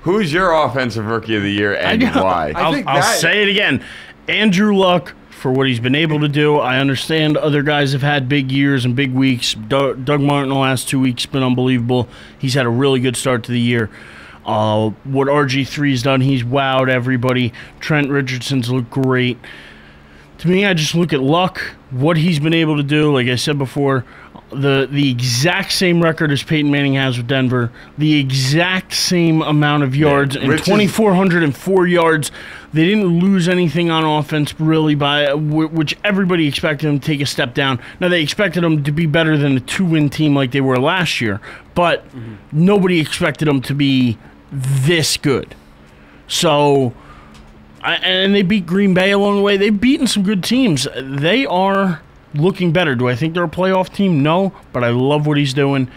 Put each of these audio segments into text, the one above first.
Who's your offensive rookie of the year and why? I'll say it again. Andrew Luck, for what he's been able to do. I understand other guys have had big years and big weeks. Doug Martin the last 2 weeks been unbelievable. He's had a really good start to the year. What RG3's done, he's wowed everybody. Trent Richardson's looked great. To me, I just look at Luck, what he's been able to do. Like I said before, the exact same record as Peyton Manning has with Denver, the exact same amount of yards, and 2,404 yards. They didn't lose anything on offense, really, by which everybody expected them to take a step down. Now, they expected them to be better than a 2-win team like they were last year, but nobody expected them to be this good. So, and they beat Green Bay along the way. They've beaten some good teams. They are looking better. Do I think they're a playoff team? No, but I love what he's doing.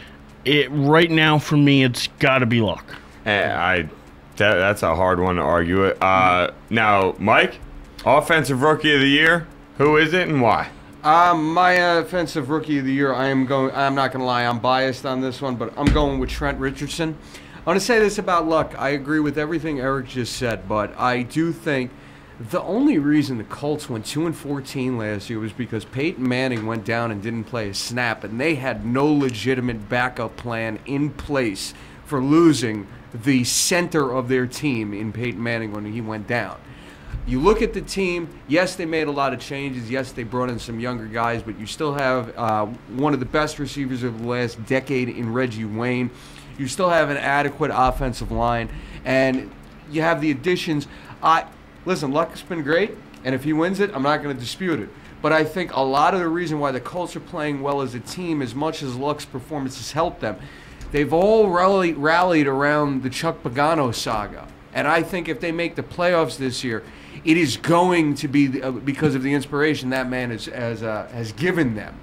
Right now, for me, it's got to be Luck. That's a hard one to argue it. Now, Mike, offensive rookie of the year. Who is it and why? My offensive rookie of the year, I'm not going to lie, I'm biased on this one, but I'm going with Trent Richardson. I want to say this about Luck. I agree with everything Eric just said, but I do think the only reason the Colts went 2-14 last year was because Peyton Manning went down and didn't play a snap, and they had no legitimate backup plan in place for losing the center of their team in Peyton Manning when he went down. You look at the team, yes, they made a lot of changes. Yes, they brought in some younger guys, but you still have one of the best receivers of the last decade in Reggie Wayne. You still have an adequate offensive line, and you have the additions. Listen, Luck's been great, and if he wins it, I'm not going to dispute it. But I think a lot of the reason why the Colts are playing well as a team, as much as Luck's performance has helped them, they've all rallied around the Chuck Pagano saga. And I think if they make the playoffs this year, it is going to be because of the inspiration that man has given them.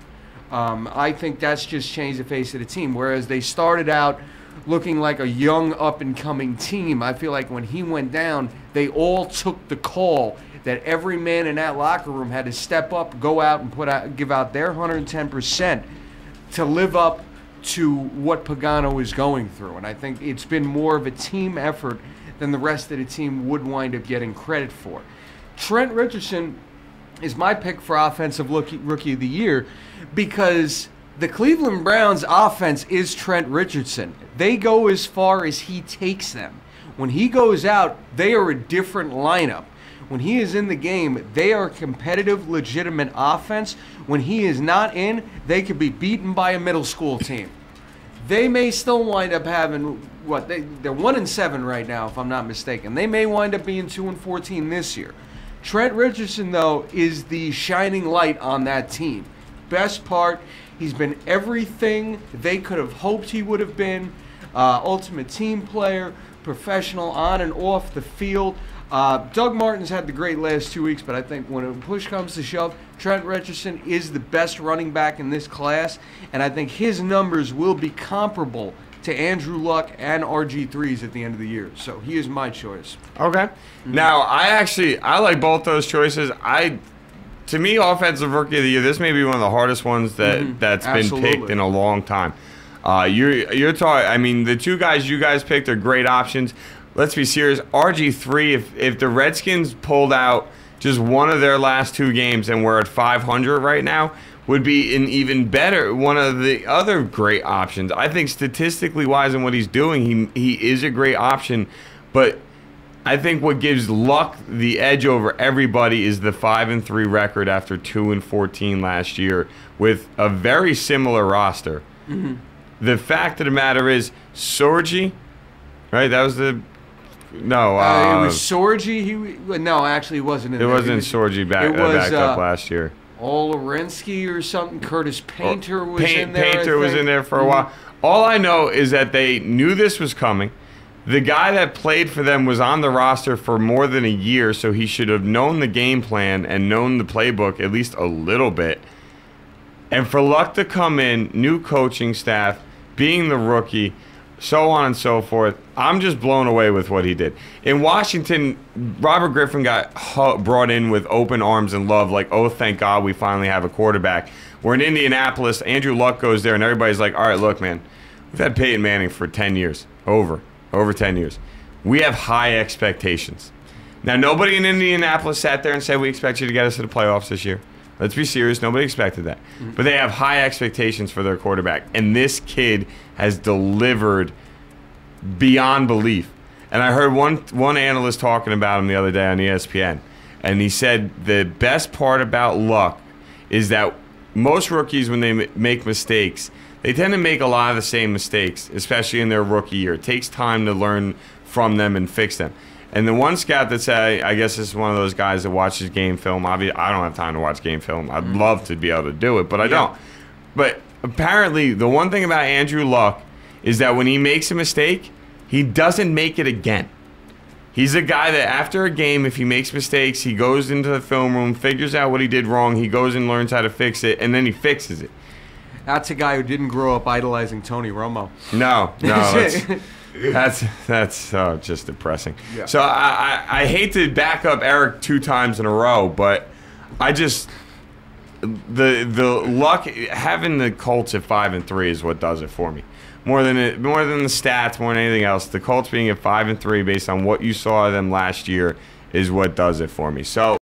I think that's just changed the face of the team. Whereas they started out looking like a young up-and-coming team, I feel like when he went down, they all took the call that every man in that locker room had to step up, go out, and give out their 110% to live up to what Pagano is going through. And I think it's been more of a team effort than the rest of the team would wind up getting credit for. Trent Richardson is my pick for offensive rookie of the year because the Cleveland Browns offense is Trent Richardson. They go as far as he takes them. When he goes out, they are a different lineup. When he is in the game, they are a competitive, legitimate offense. When he is not in, they could be beaten by a middle school team. They may still wind up having, they're 1-7 right now, if I'm not mistaken. They may wind up being 2-14 this year. Trent Richardson, though, is the shining light on that team. Best part, he's been everything they could have hoped he would have been. Ultimate team player, professional on and off the field. Doug Martin's had the great last 2 weeks, but I think when push comes to shove, Trent Richardson is the best running back in this class, and I think his numbers will be comparable to Andrew Luck and RG3's at the end of the year. So he is my choice. Okay. Now, I like both those choices. To me, offensive rookie of the year, this may be one of the hardest ones that's been picked in a long time. You're talking. I mean, the two guys you guys picked are great options. Let's be serious. RG3, if the Redskins pulled out just one of their last 2 games and we're at 500 right now, would be an even better, one of the other great options. I think statistically wise in what he's doing, he is a great option, but I think what gives Luck the edge over everybody is the 5-3 record after 2-14 last year with a very similar roster. The fact of the matter is, Sorgi, right? That was the it was Sorgi. No, actually, it wasn't. It wasn't Sorgi backed up last year. Olorensky or something. Curtis Painter was in there. Painter was in there for a while. All I know is that they knew this was coming. The guy that played for them was on the roster for more than a year, so he should have known the game plan and known the playbook at least a little bit. And for Luck to come in, new coaching staff, being the rookie, so on and so forth, I'm just blown away with what he did. In Washington, Robert Griffin got brought in with open arms and love, like, oh, thank God we finally have a quarterback. We're in Indianapolis, Andrew Luck goes there, and everybody's like, all right, look, man, we've had Peyton Manning for 10 years, over 10 years. we have high expectations. Now, nobody in Indianapolis sat there and said, we expect you to get us to the playoffs this year. Let's be serious. Nobody expected that. But they have high expectations for their quarterback. And this kid has delivered beyond belief. And I heard one analyst talking about him the other day on ESPN. And he said the best part about Luck is that most rookies, when they make mistakes, they tend to make a lot of the same mistakes, especially in their rookie year. It takes time to learn from them and fix them. And the one scout that said, I guess this is one of those guys that watches game film. Obviously, I don't have time to watch game film. I'd love to be able to do it, but I don't. But apparently, the one thing about Andrew Luck is that when he makes a mistake, he doesn't make it again. He's a guy that after a game, if he makes mistakes, he goes into the film room, figures out what he did wrong, he goes and learns how to fix it, and then he fixes it. That's a guy who didn't grow up idolizing Tony Romo. No. That's just depressing. Yeah. So I hate to back up Eric 2 times in a row, but I just the Luck having the Colts at 5-3 is what does it for me. More than the stats, more than anything else, the Colts being at 5-3 based on what you saw of them last year is what does it for me. So